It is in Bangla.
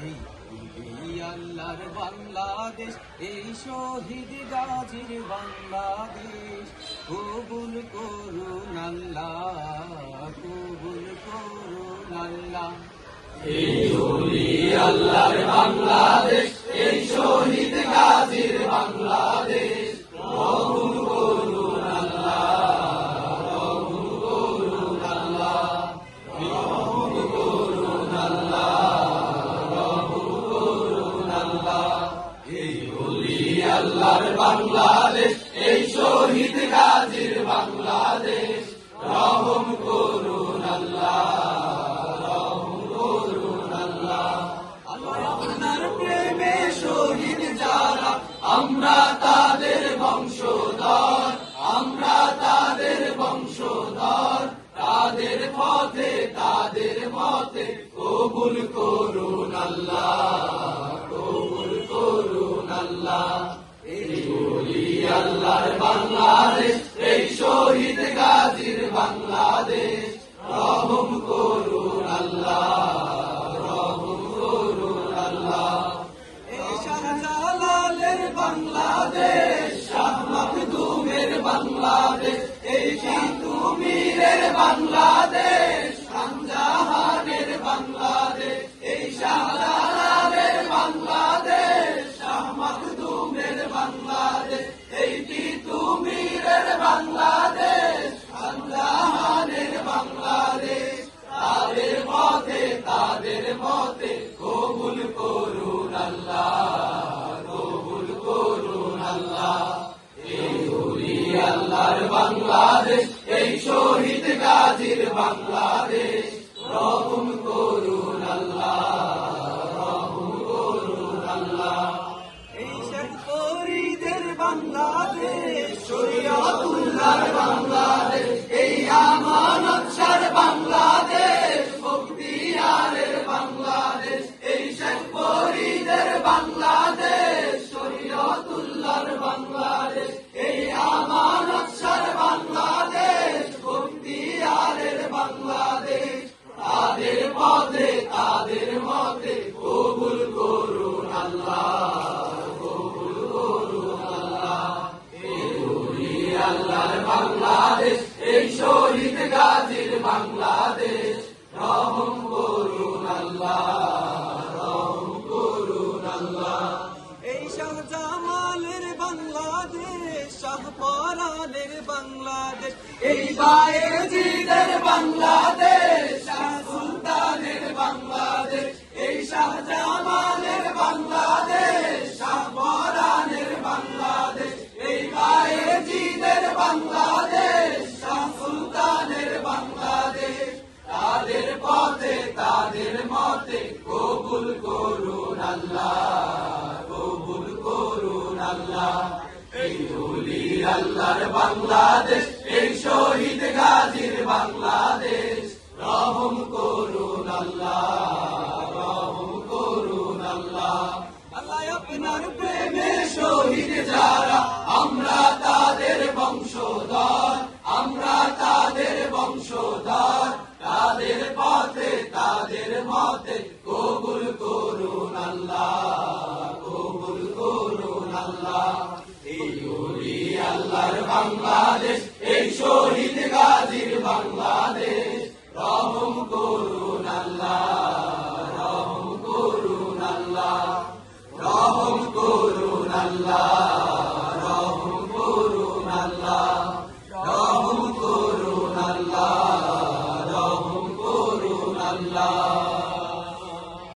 এই এই আল্লাহর বাংলাদেশ, এই শহীদ গাজীর বাংলাদেশ, কবুল করুন আল্লাহ, কবুল করুন আল্লাহ। এই ওলি আল্লাহর বাংলাদেশ, এই শহীদ গাজীর বাংলাদেশ, কবুল করুন আল্লাহ, কবুল করুন আল্লাহ, কবুল করুন আল্লাহ, কবুল করুন আল্লাহ। এই ওলি আল্লাহর বাংলাদেশ, এই শহীদ গাজীর বাংলাদেশ, রহম করুন আল্লাহ, আমরা তাদের বংশধর, আমরা তাদের বংশধর, তাদের পথে তাদের মতে কবুল করুন আল্লাহ, কবুল করুন আল্লাহ। এই ওলি আল্লাহর বাংলাদেশ, এই শহীদ গাজীর বাংলাদেশ, রহম করুন আল্লাহ, রহম করুন আল্লাহ। বাংলাদেশ, শাহ মাখদুমের বাংলাদেশ, এই তিতুমীরের বাংলাদেশ, খানজাহানের বাংলাদেশ, এই শাহজালালের বাংলাদেশ, শাহ মাখদুমের বাংলাদেশ, এই তিতুমীরের বাংলাদেশ, খানজাহানের বাংলাদেশ, তাদের মতে তাদের মতে কবুল করুন আল্লাহ, আল্লাহর বাংলাদেশ, এই শহীদ গাজীর বাংলাদেশ, রহম করুন আল্লাহ, রহম করুন আল্লাহ। এই শেখ ফরিদের বাংলাদেশ, শরীয়তুল্লাহর বাংলাদেশ, এই আমানত শাহর বাংলাদেশ, বখতিয়ারের বাংলাদেশ, এই শেখ ফরিদের বাংলাদেশ, শরীয়তুল্লাহর বাংলাদেশ, এই আমানত শাহর বাংলাদেশ, বখতিয়ারের বাংলাদেশ, তাদের পথে তাদের মতে কবুল করুন আল্লাহ, কবুল করুন আল্লাহ। এই ওলি আল্লাহর বাংলাদেশ, এই শহীদ গাজীর বাংলাদেশ, রহম করুন আল্লাহ, রহম করুন আল্লাহ। এই শাহজামালের বাংলাদেশ, শাহপরানের বাংলাদেশ, এই বায়েজিদের বাংলাদেশ, শাহ সুলতানের বাংলাদেশ, এই শাহজামালের বাংলাদেশ, শাহপরানের বাংলাদেশ, এই বায়েজিদের বাংলাদেশ, শাহ সুলতানের বাংলাদেশ, তাদের পথে তাদের মতে কবুল করুন আল্লাহ, কবুল করুন আল্লাহ। এই ওলি আল্লাহর বাংলাদেশ, এই শহীদ গাজীর বাংলাদেশ, রহম করুন আল্লাহ, রহম করুন আল্লাহ। আল্লাহ আপনার প্রেমে শহীদ যারা, আমরা তাদের বংশধর, আমরা তাদের বংশধর, তাদের পথে তাদের মতে কবুল করুন আল্লাহ, কবুল করুন আল্লাহ। এই ওলি আল্লাহর বাংলাদেশ, এই শহীদ গাজীর বাংলাদেশ, রহম করুন আল্লাহ, রহম করুন আল্লাহ, রহম করুন আল্লাহ।